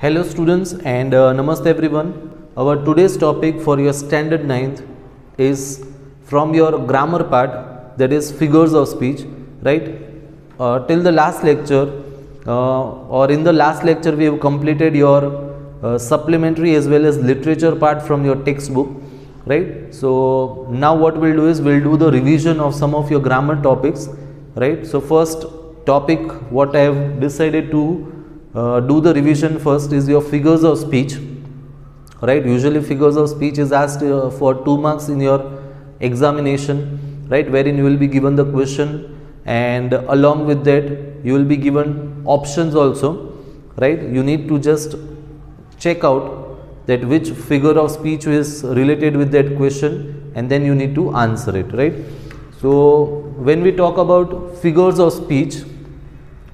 Hello students and namaste everyone. Our today's topic for your standard 9th is from your grammar part, that is figures of speech, right? Till the last lecture or in the last lecture we have completed your supplementary as well as literature part from your textbook, right? So now what we'll do is we'll do the revision of some of your grammar topics, right? So first topic what I have decided to do the revision first is your figures of speech, right? Usually figures of speech is asked for 2 marks in your examination, right, wherein you will be given the question and along with that you will be given options also, right? You need to just check out that which figure of speech is related with that question and then you need to answer it, right? So when we talk about figures of speech,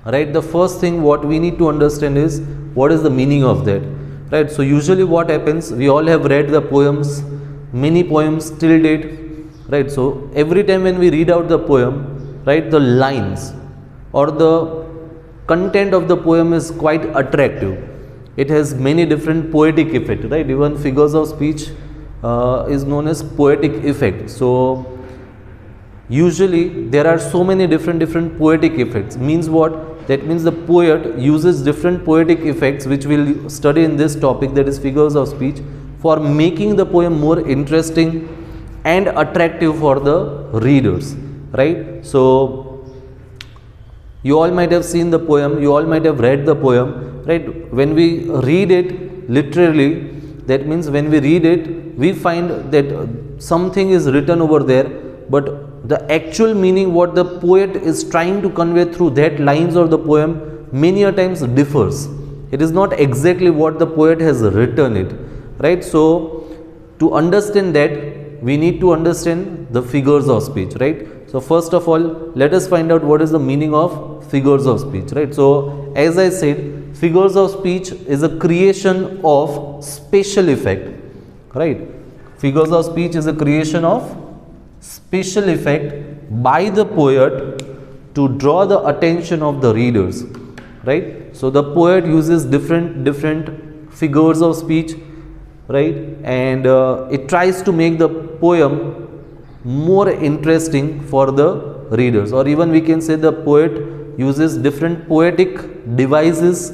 right, the first thing what we need to understand is what is the meaning of that, right? So usually what happens, we all have read the poems, many poems till date, right? So every time when we read out the poem, right, the lines or the content of the poem is quite attractive. It has many different poetic effect, right? Even figures of speech is known as poetic effect. So usually there are so many different poetic effects. Means what? That means the poet uses different poetic effects which we'll study in this topic, that is figures of speech, for making the poem more interesting and attractive for the readers, right? So you all might have seen the poem, you all might have read the poem, right? When we read it literally, that means when we read it we find that something is written over there, but the actual meaning what the poet is trying to convey through that lines of the poem many a times differs. It is not exactly what the poet has written it, right? So to understand that we need to understand the figures of speech, right? So first of all let us find out what is the meaning of figures of speech, right? So as I said, figures of speech is a creation of special effect, right? Figures of speech is a creation of special effect by the poet to draw the attention of the readers, right? So the poet uses different figures of speech, right, and it tries to make the poem more interesting for the readers, or even we can say the poet uses different poetic devices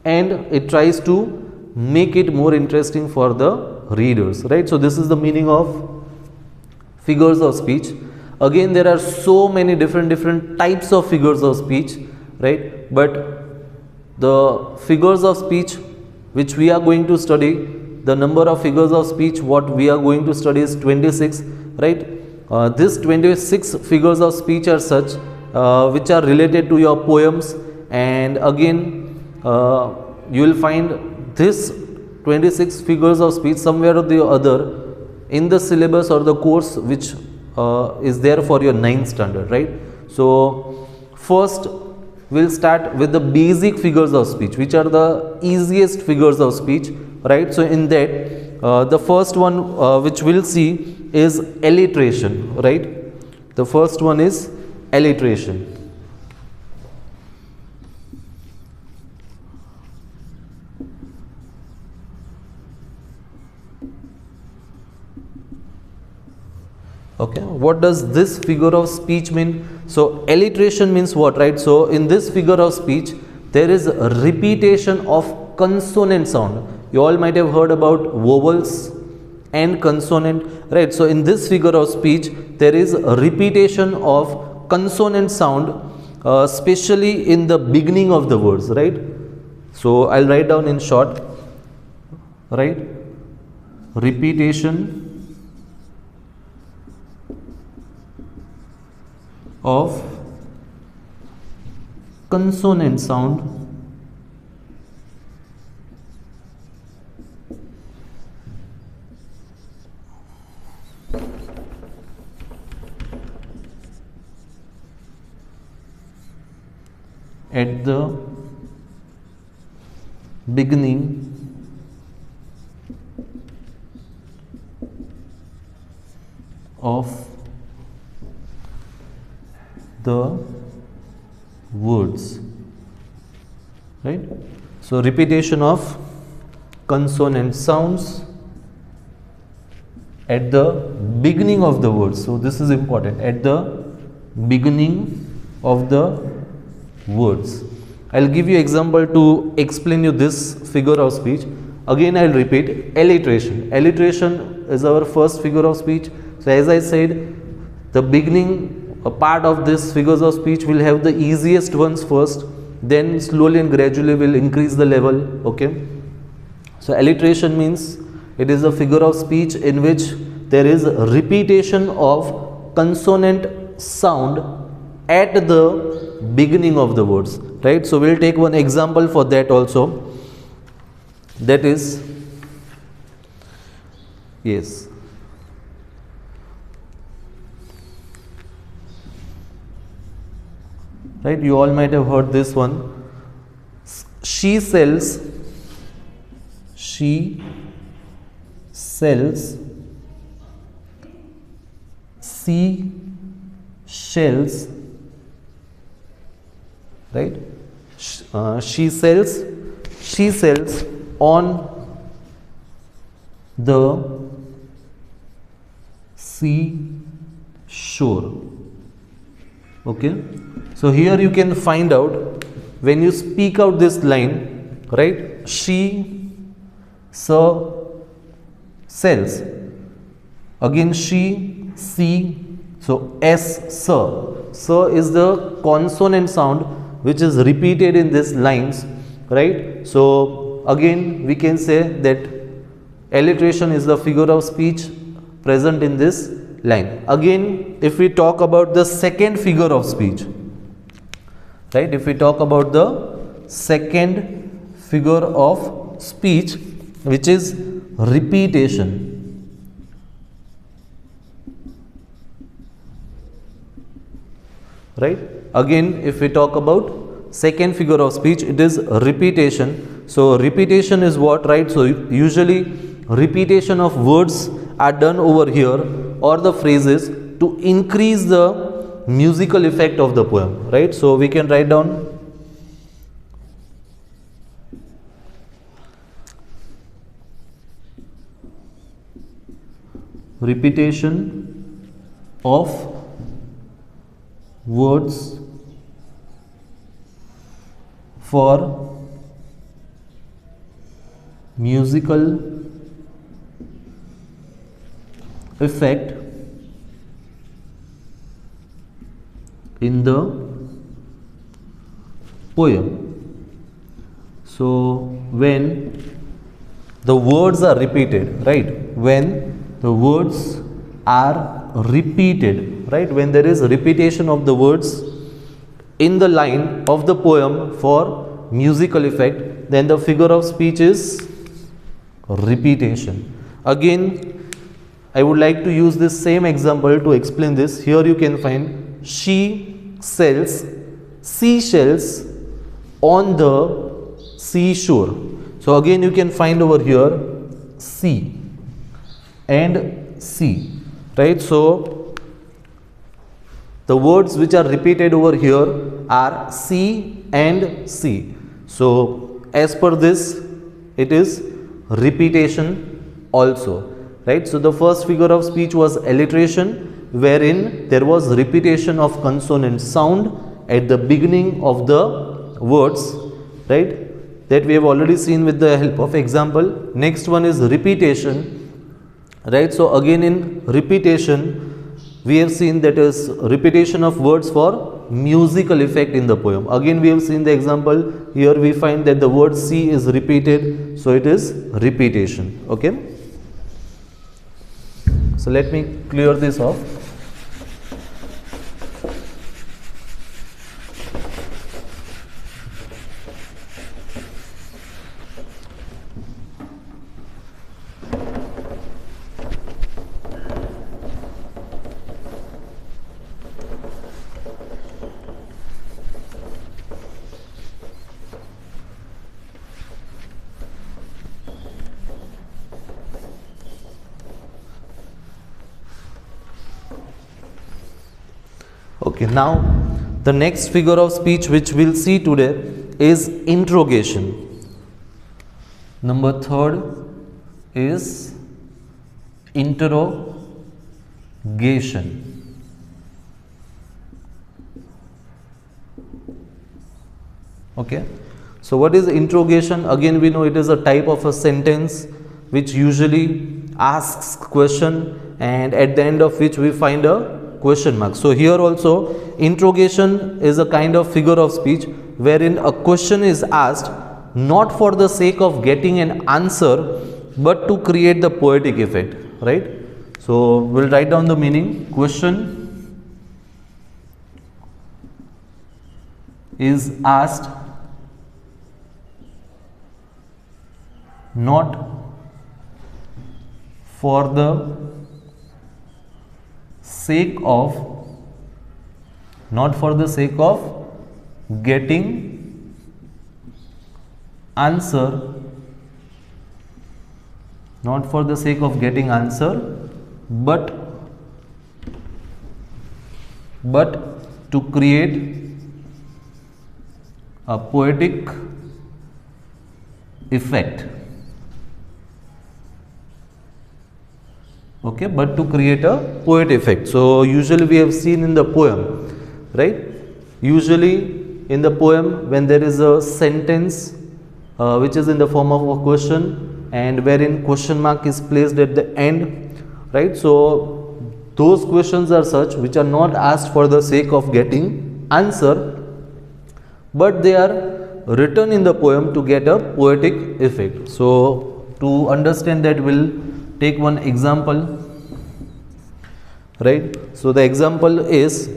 and it tries to make it more interesting for the readers, right? So this is the meaning of figures of speech. Again there are so many different types of figures of speech, right? But the figures of speech which we are going to study, the number of figures of speech what we are going to study is 26, right? This 26 figures of speech are such which are related to your poems, and again you will find this 26 figures of speech somewhere or the other in the syllabus or the course which is there for your 9th standard, right? So first we'll start with the basic figures of speech, which are the easiest figures of speech, right? So in that the first one which we'll see is alliteration, right? The first one is alliteration. Okay, what does this figure of speech mean? So alliteration means what, right? So in this figure of speech there is a repetition of consonant sound. You all might have heard about vowels and consonant, right? So in this figure of speech there is a repetition of consonant sound, especially in the beginning of the words, right? So I'll write down in short, right? Repetition of consonant sound at the beginning of the words, right? So repetition of consonant sounds at the beginning of the words. So this is important, at the beginning of the words. I'll give you example to explain you this figure of speech. Again I'll repeat, alliteration. Alliteration is our first figure of speech. So as I said, the beginning a part of this figures of speech will have the easiest ones first, then slowly and gradually will increase the level. Okay, so alliteration means it is a figure of speech in which there is repetition of consonant sound at the beginning of the words, right? So we'll take one example for that also. That is, yes, right, you all might have heard this one. She sells sea shells, right? She sells on the sea shore. Okay, so here you can find out when you speak out this line, right? She sells, again she, see, so s, sir is the consonant sound which is repeated in these lines, right? So again we can say that alliteration is the figure of speech present in this line. Again, if we talk about the second figure of speech, right, if we talk about the second figure of speech, which is repetition, right? Again, if we talk about second figure of speech, it is repetition. So repetition is what, right? So usually repetition of words are done over here or the phrases to increase the musical effect of the poem, right? So we can write down repetition of words for musical effect in the poem. So when the words are repeated, right? When the words are repeated, right? When there is repetition of the words in the line of the poem for musical effect, then the figure of speech is repetition. Again, I would like to use this same example to explain this. Here you can find she sells seashells on the seashore. So again you can find over here sea and sea, right? So the words which are repeated over here are sea and sea. So as per this, it is repetition also, right? So the first figure of speech was alliteration, wherein there was repetition of consonant sound at the beginning of the words, right? That we have already seen with the help of example. Next one is repetition, right? So again in repetition we have seen that is repetition of words for musical effect in the poem. Again we have seen the example. Here we find that the word sea is repeated, so it is repetition. Okay, so let me clear this off. Okay, now the next figure of speech which we'll see today is interrogation. Number third is interrogation. Okay, so what is interrogation? Again, we know it is a type of a sentence which usually asks question and at the end of which we find a question mark. So here also interrogation is a kind of figure of speech wherein a question is asked not for the sake of getting an answer but to create the poetic effect, right? So we'll write down the meaning. Question is asked not for the sake of getting answer, but to create a poetic effect. Okay, but to create a poet effect. So usually we have seen in the poem, right? Usually in the poem when there is a sentence which is in the form of a question and wherein question mark is placed at the end, right? So those questions are such which are not asked for the sake of getting answer, but they are written in the poem to get a poetic effect. So to understand that, we'll take one example, right? So the example is,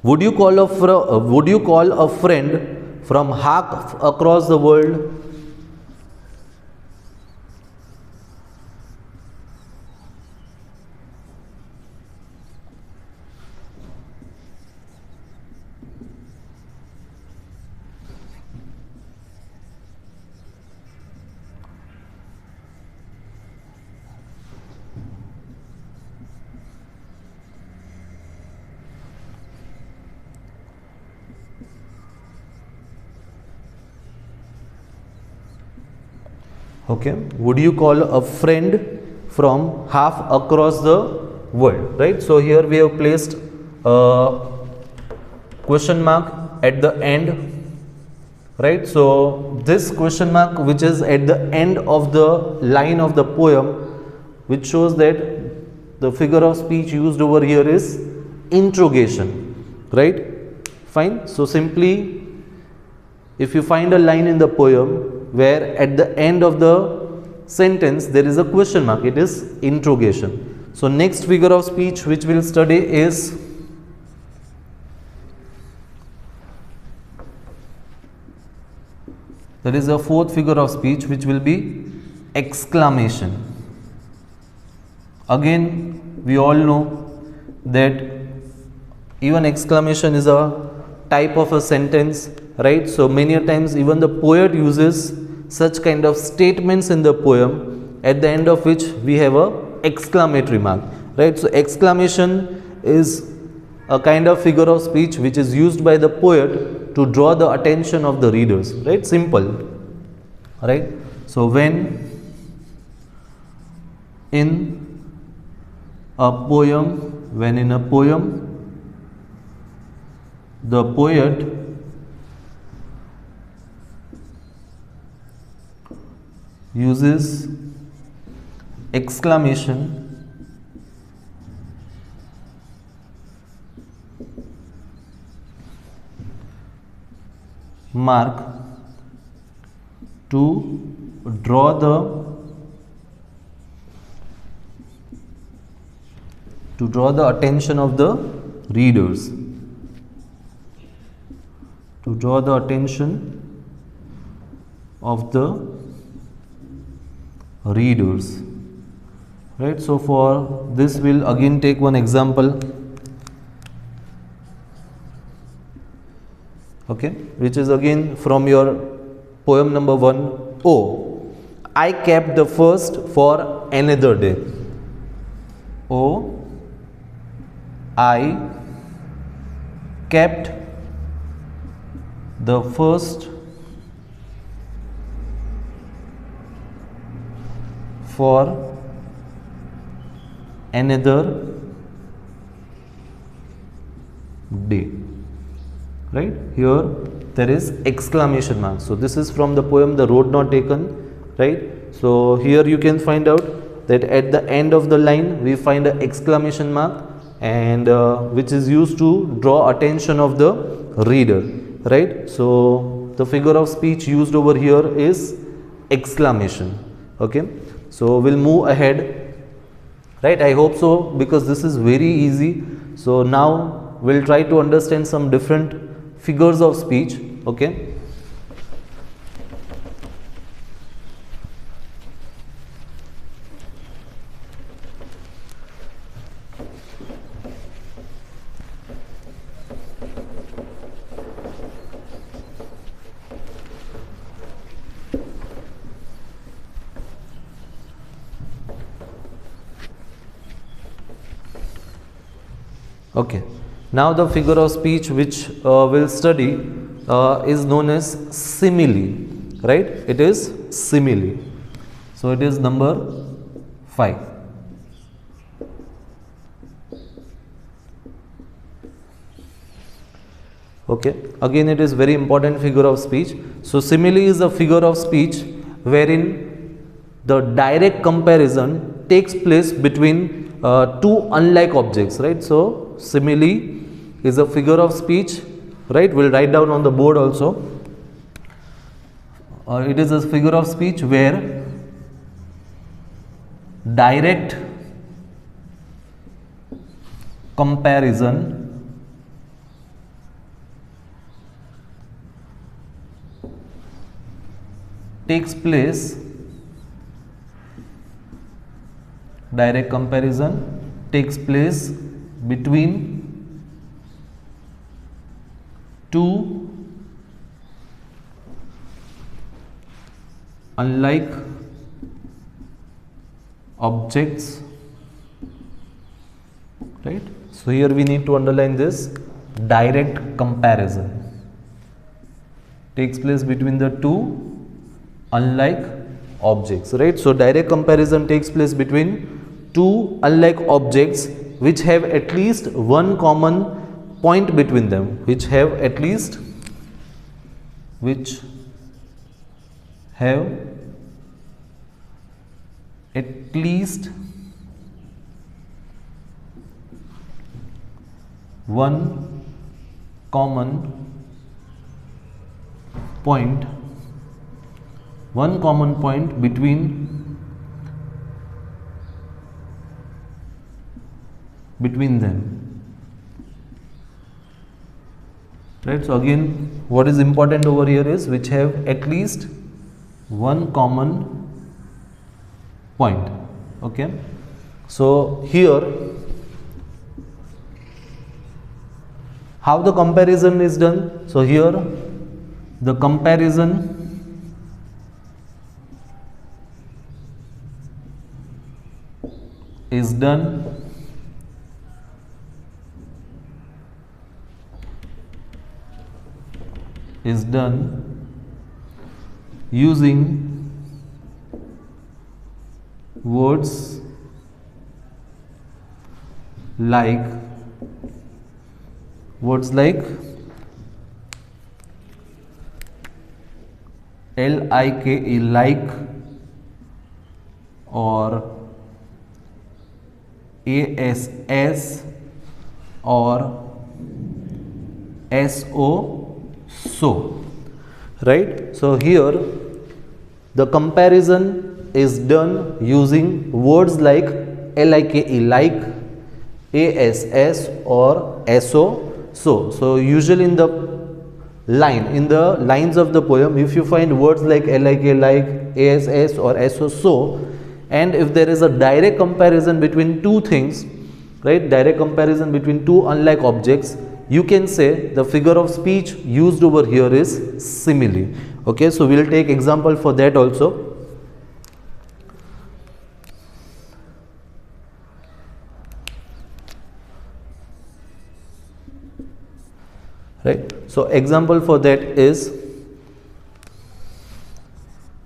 would you call a friend from half across the world? Okay, would you call a friend from half across the world, right? So here we have placed a question mark at the end, right? So this question mark which is at the end of the line of the poem, which shows that the figure of speech used over here is interrogation, right? Fine. So simply, if you find a line in the poem where at the end of the sentence there is a question mark, it is interrogation. So next figure of speech which we will study is there is a fourth figure of speech which will be exclamation. Again, we all know that even exclamation is a type of a sentence, right? So many a times even the poet uses such kind of statements in the poem at the end of which we have a exclamatory mark, right? So exclamation is a kind of figure of speech which is used by the poet to draw the attention of the readers, right? Simple, right? So when in a poem the poet uses exclamation mark to draw the attention of the readers, right? So for this we'll again take one example, okay, which is again from your poem number 1. Oh, I kept the first for another day. Oh, I kept the first for another day, right? Here there is exclamation mark. So this is from the poem The Road Not Taken, right? So here you can find out that at the end of the line we find an exclamation mark, and which is used to draw attention of the reader, right? So the figure of speech used over here is exclamation. Okay, so we'll move ahead, right? I hope so, because this is very easy. So now we'll try to understand some different figures of speech. Okay, okay. Now the figure of speech which we'll study is known as simile, right? It is simile. So it is number 5. Okay, again it is very important figure of speech. So simile is a figure of speech wherein the direct comparison takes place between two unlike objects, right? So simile is a figure of speech, right? We'll write down on the board also. It is a figure of speech where direct comparison takes place, direct comparison takes place between two unlike objects, right? So here we need to underline this: direct comparison takes place between the two unlike objects, right? So direct comparison takes place between two unlike objects which have at least one common point between them, which have at least one common point between them, right? So again, what is important over here is which have at least one common point. Okay, so here how the comparison is done? So here the comparison is done using words like like, like, or ass or so, so, right? So here the comparison is done using words like like, like, ass or so, so. So usually in the lines of the poem, if you find words like like, ass or so, and if there is a direct comparison between two things, right, direct comparison between two unlike objects, you can say the figure of speech used over here is simile. Okay, so we will take example for that also. Right, so example for that is,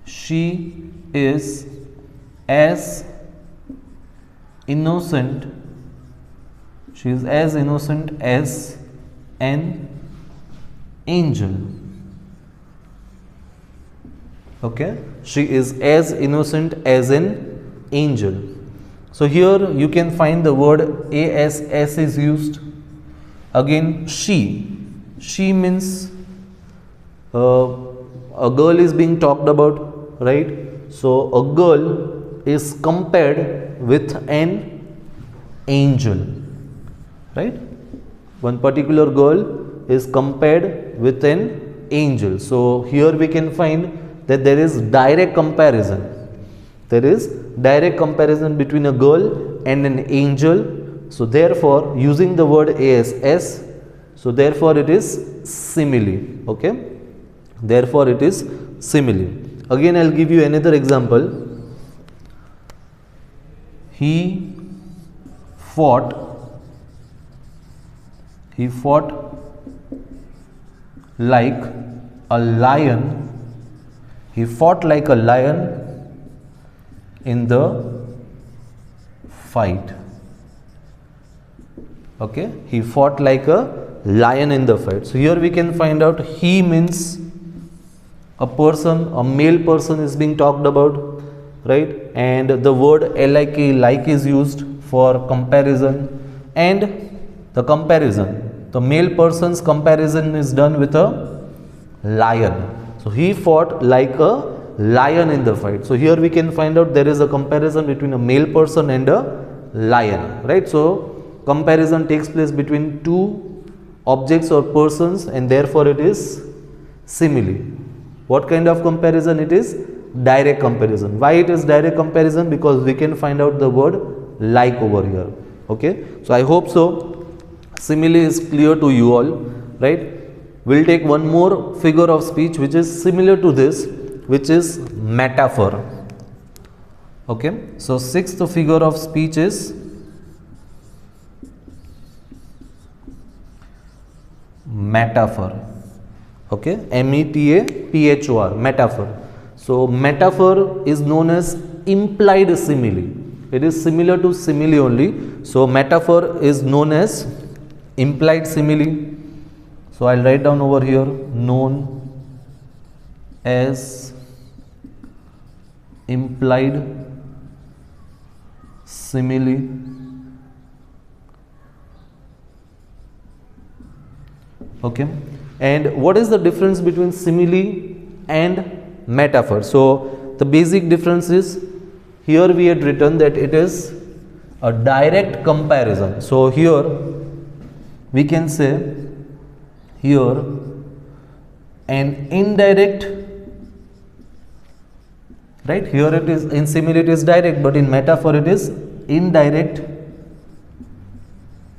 she is as innocent, she is as innocent as an angel. Okay, she is as innocent as an angel. So here you can find the word ass is used. Again, she means a girl is being talked about, right? So a girl is compared with an angel, right? One particular girl is compared with an angel. So here we can find that there is direct comparison. There is direct comparison between a girl and an angel. So therefore, using the word ass, so therefore it is simile. Okay, therefore it is simile. Again, I'll give you another example. He fought like a lion. He fought like a lion in the fight. Okay, he fought like a lion in the fight. So here we can find out he means a person, a male person is being talked about, right? And the word like is used for comparison, and the comparison, the male person's comparison is done with a lion. So he fought like a lion in the fight. So here we can find out there is a comparison between a male person and a lion, right? So comparison takes place between two objects or persons, and therefore it is simile. What kind of comparison it is? Direct comparison. Why it is direct comparison? Because we can find out the word like over here. Okay, so I hope so simile is clear to you all, right? We'll take one more figure of speech which is similar to this, which is metaphor. Okay, so sixth figure of speech is metaphor. Okay, metaphor, metaphor. So metaphor is known as implied simile. It is similar to simile only. So metaphor is known as implied simile. So I'll write down over here, known as implied simile. Okay, and what is the difference between simile and metaphor? So the basic difference is, here we had written that it is a direct comparison. So here we can say, here an indirect, right? Here it is, in simile it is direct, but in metaphor it is indirect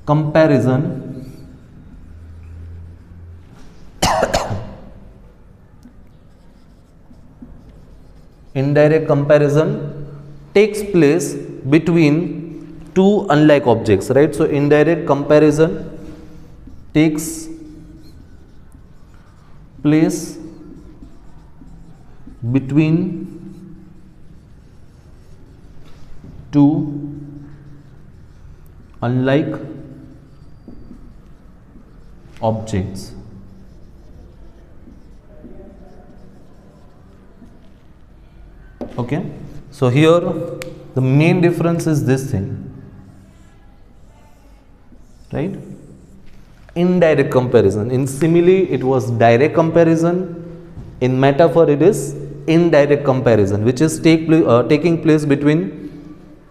comparison indirect comparison takes place between two unlike objects, right? So indirect comparison takes place between two unlike objects. Okay, so here the main difference is this thing, right? Indirect comparison. In simile it was direct comparison. In metaphor it is indirect comparison, which is taking place between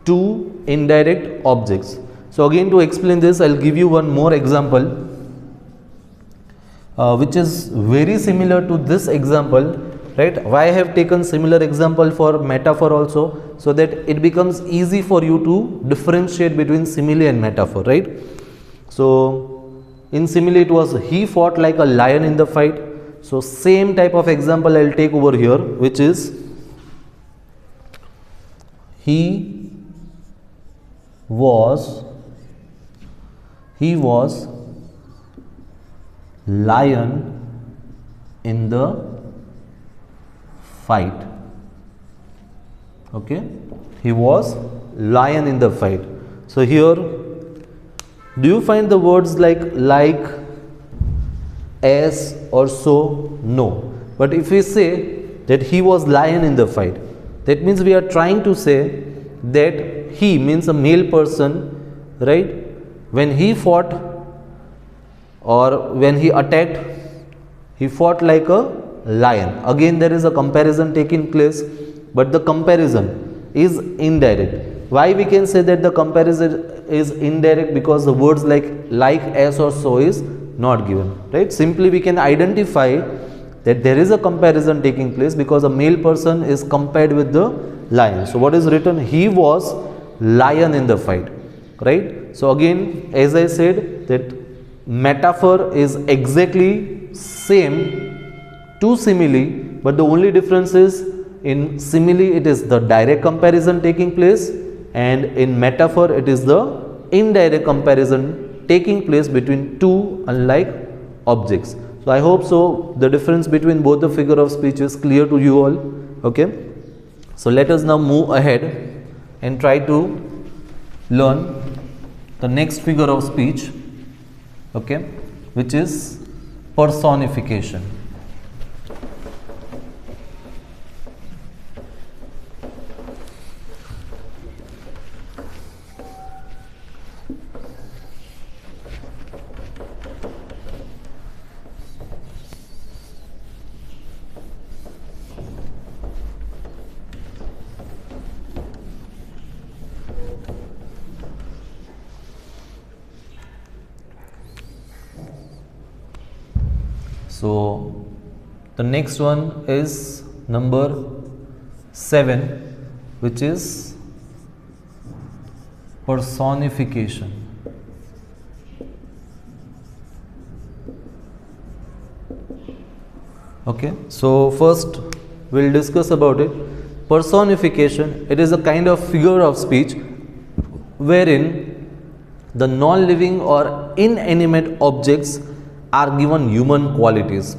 two indirect objects. So again, to explain this, I'll give you one more example, which is very similar to this example, right? Why I have taken similar example for metaphor also? So that it becomes easy for you to differentiate between simile and metaphor, right? So in simile it was he fought like a lion in the fight. So same type of example I'll take over here, which is he was lion in the fight. Okay, he was lion in the fight. So here, do you find the words like, as or so? No. But if we say that he was lion in the fight, that means we are trying to say that he means a male person, right? When he fought or when he attacked, he fought like a lion. Again, there is a comparison taking place, but the comparison is indirect. Why we can say that the comparison is indirect? Because the words like, as or so is not given, right? Simply we can identify that there is a comparison taking place because a male person is compared with the lion. So what is written? He was lion in the fight, right? So again, as I said, that metaphor is exactly same to simile, but the only difference is in simile it is the direct comparison taking place, and in metaphor it is the indirect comparison taking place between two unlike objects. So I hope so the difference between both the figure of speech is clear to you all. Okay, so let us now move ahead and try to learn the next figure of speech, okay, which is personification. So the next one is number 7, which is personification. Okay, so first we'll discuss about it. Personification, it is a kind of figure of speech wherein the non-living or inanimate objects are given human qualities,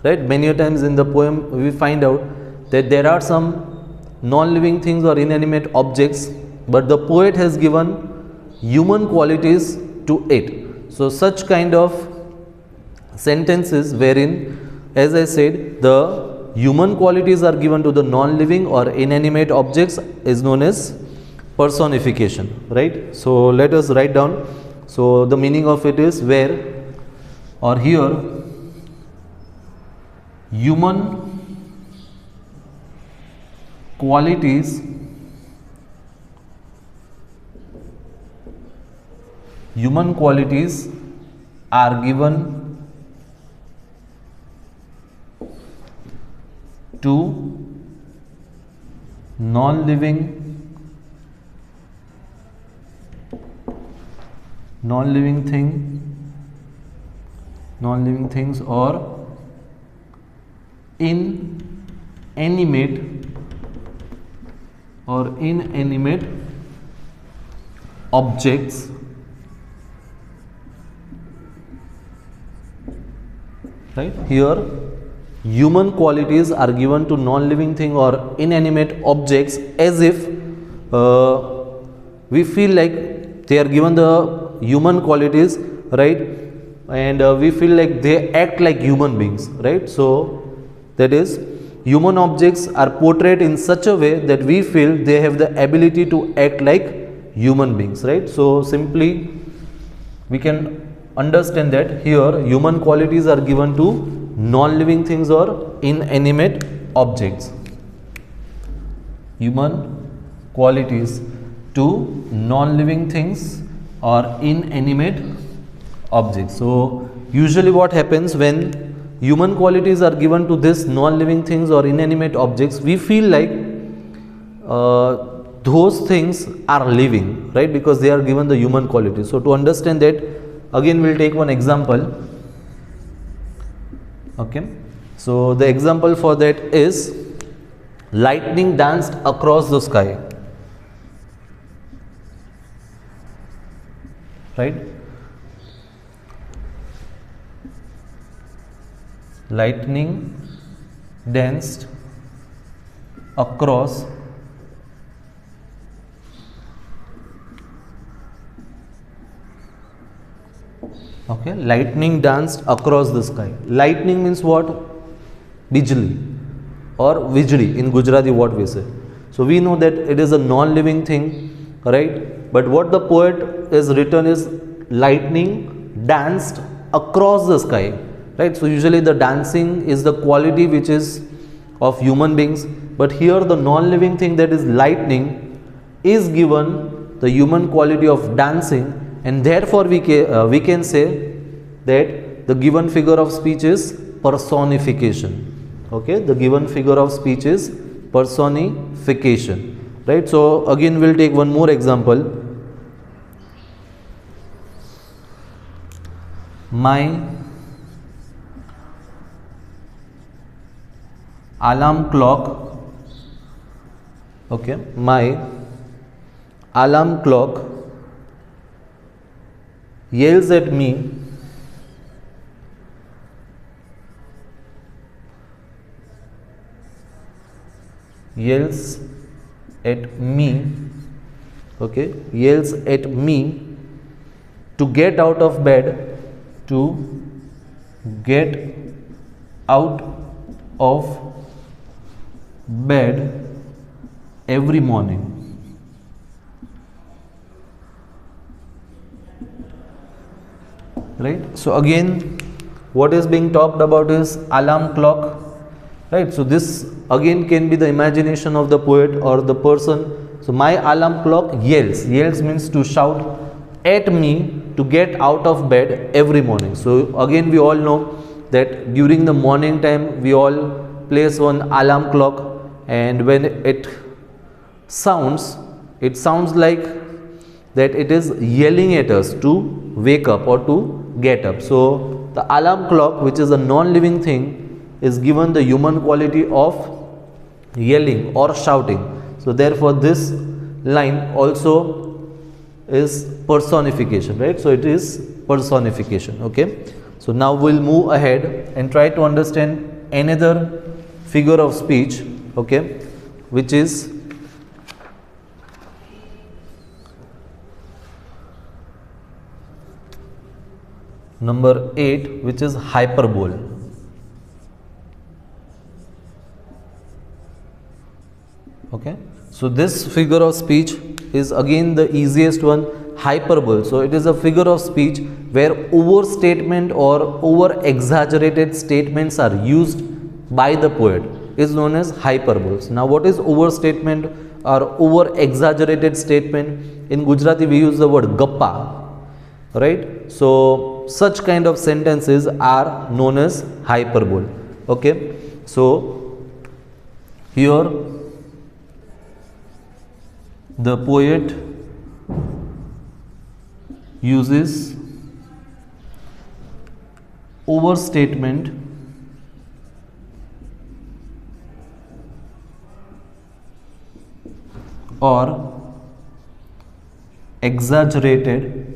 right? Many times in the poem we find out that there are some non-living things or inanimate objects, but the poet has given human qualities to it. So such kind of sentences wherein, as I said, the human qualities are given to the non-living or inanimate objects is known as personification, right? So let us write down. So the meaning of it is where or here human qualities are given to non-living things or inanimate objects, right? Here human qualities are given to non-living thing or inanimate objects as if we feel like they are given the human qualities, right? And we feel like they act like human beings, right? So that is, human objects are portrayed in such a way that we feel they have the ability to act like human beings, right? So simply we can understand that here human qualities are given to non-living things or inanimate objects. Human qualities to non-living things or inanimate objects. So usually what happens when human qualities are given to this non-living things or inanimate objects, we feel like those things are living, right? Because they are given the human qualities. So to understand that, again we'll take one example. Okay, so the example for that is lightning danced across the sky, right? Lightning danced across Okay, lightning danced across the sky. Lightning means what? Bijli or Vijli in Gujarati, what we say. So we know that it is a non-living thing, right? But what the poet is written is lightning danced across the sky, right? So usually the dancing is the quality which is of human beings, but here the non-living thing, that is lightning, is given the human quality of dancing, and therefore we can say that the given figure of speech is personification. Okay, the given figure of speech is personification, right? So again we'll take one more example. My alarm clock, okay, my alarm clock yells at me okay, yells at me to get out of bed, every morning. Right? So again, what is being talked about is alarm clock, right? So this again can be the imagination of the poet or the person. So my alarm clock yells means to shout at me to get out of bed every morning. So again we all know that during the morning time we all place one alarm clock, and when it sounds like that it is yelling at us to wake up or to get up. So the alarm clock, which is a non-living thing, is given the human quality of yelling or shouting. So therefore this line also is personification, right? So it is personification. Okay, so now we'll move ahead and try to understand another figure of speech, okay, which is number 8, which is hyperbole. Okay, so this figure of speech is again the easiest one, hyperbole. So it is a figure of speech where overstatement or over exaggerated statements are used by the poet, is known as hyperboles. Now what is overstatement or over exaggerated statement? In Gujarati we use the word gappa, right? So such kind of sentences are known as hyperbole. Okay, so here the poet uses overstatement or exaggerated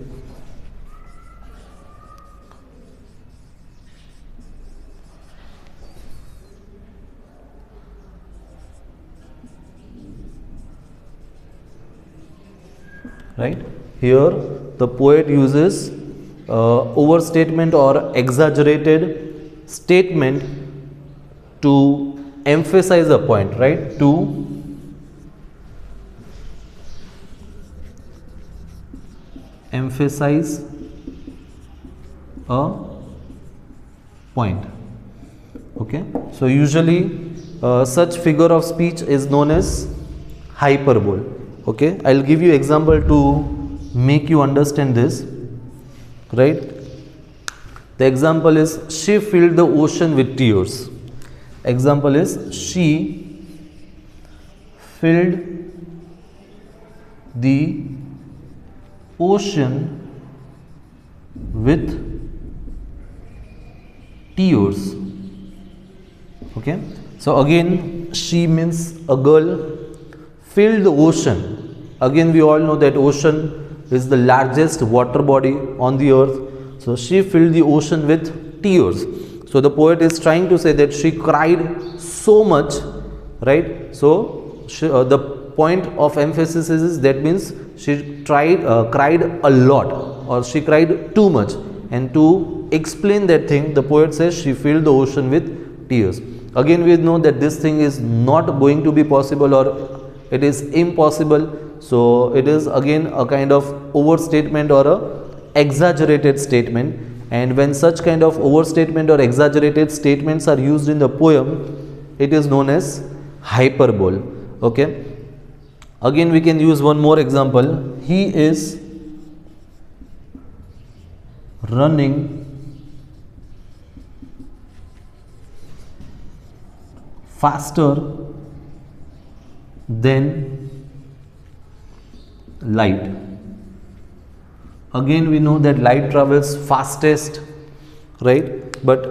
right. Here the poet uses overstatement or exaggerated statement to emphasize a point, right? To emphasize a point. Okay, so usually such figure of speech is known as hyperbole. Okay, I'll give you example to make you understand this, right? The example is, she filled the ocean with tears. Example is, she filled the ocean with tears. Okay, so again, she means a girl, filled the ocean. Again we all know that ocean is the largest water body on the earth. So she filled the ocean with tears. So the poet is trying to say that she cried so much, right? So the point of emphasis is that means she cried a lot, or she cried too much, and to explain that thing, the poet says she filled the ocean with tears. Again, we know that this thing is not going to be possible, or it is impossible. So it is again a kind of overstatement or a exaggerated statement, and when such kind of overstatement or exaggerated statements are used in the poem, it is known as hyperbole. Okay. Again, we can use one more example. He is running faster than light. Again, we know that light travels fastest, right? But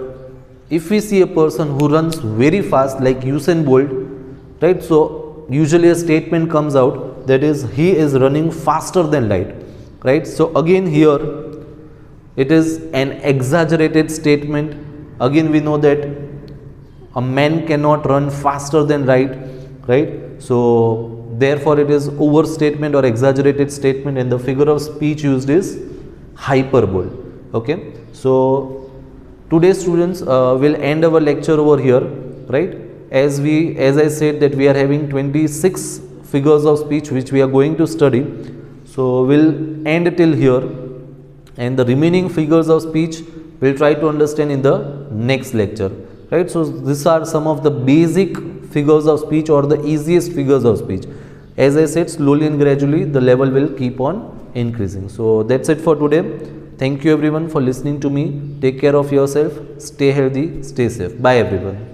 if we see a person who runs very fast like Usain Bolt, right? So usually a statement comes out that is he is running faster than light, right? So again here it is an exaggerated statement. Again, we know that a man cannot run faster than light, right? So therefore it is overstatement or exaggerated statement, and the figure of speech used is hyperbole. Okay. So today, students, will end our lecture over here, right? As I said that we are having 26 figures of speech which we are going to study. So we'll end till here, and the remaining figures of speech we'll try to understand in the next lecture, right? So these are some of the basic figures of speech, or the easiest figures of speech. As I said, slowly and gradually the level will keep on increasing. So that's it for today. Thank you everyone for listening to me. Take care of yourself. Stay healthy. Stay safe. Bye everyone.